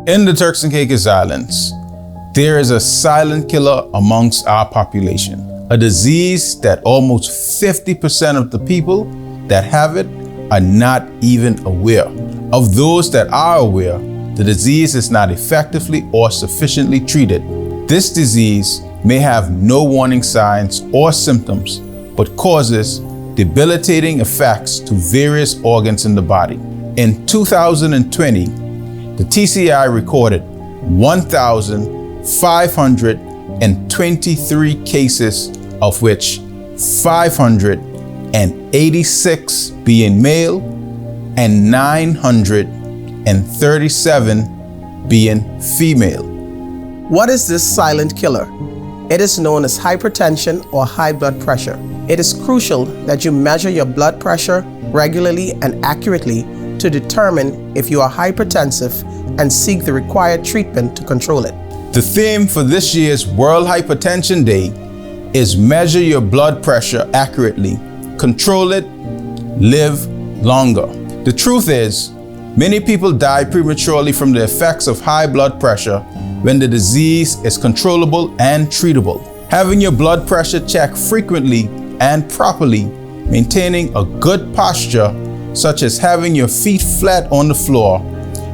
In the Turks and Caicos Islands, there is a silent killer amongst our population, a disease that almost 50% of the people that have it are not even aware. Of those that are aware, the disease is not effectively or sufficiently treated. This disease may have no warning signs or symptoms, but causes debilitating effects to various organs in the body. In 2020, the TCI recorded 1,523 cases, of which 586 being male and 937 being female. What is this silent killer? It is known as hypertension or high blood pressure. It is crucial that you measure your blood pressure regularly and accurately to determine if you are hypertensive and seek the required treatment to control it. The theme for this year's World Hypertension Day is measure your blood pressure accurately, control it, live longer. The truth is, many people die prematurely from the effects of high blood pressure when the disease is controllable and treatable. Having your blood pressure checked frequently and properly, maintaining a good posture, such as having your feet flat on the floor,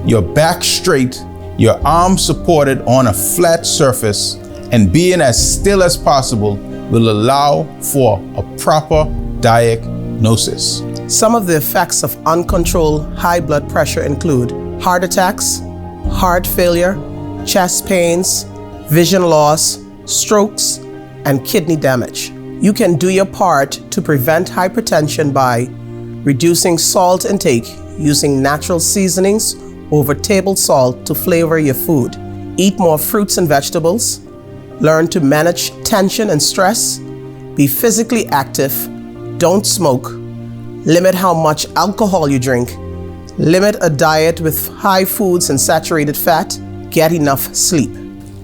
your back straight, your arms supported on a flat surface, and being as still as possible will allow for a proper diagnosis. Some of the effects of uncontrolled high blood pressure include heart attacks, heart failure, chest pains, vision loss, strokes, and kidney damage. You can do your part to prevent hypertension by reducing salt intake using natural seasonings over table salt to flavor your food. Eat more fruits and vegetables. Learn to manage tension and stress. Be physically active. Don't smoke. Limit how much alcohol you drink. Limit a diet with high foods and saturated fat. Get enough sleep.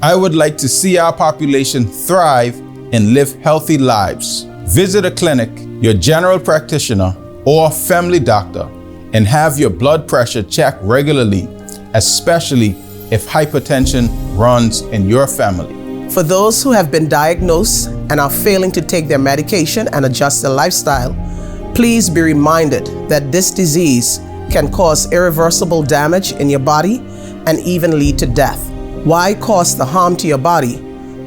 I would like to see our population thrive and live healthy lives. Visit a clinic, your general practitioner, or family doctor, and have your blood pressure checked regularly, especially if hypertension runs in your family. For those who have been diagnosed and are failing to take their medication and adjust their lifestyle, please be reminded that this disease can cause irreversible damage in your body and even lead to death. Why cause the harm to your body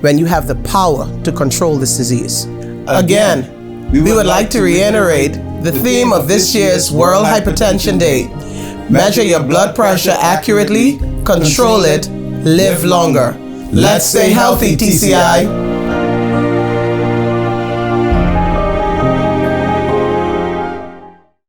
when you have the power to control this disease? Again, we would like to reiterate the theme of this year's World Hypertension Day. Measure your blood pressure accurately, control it, live longer. Let's stay healthy, TCI.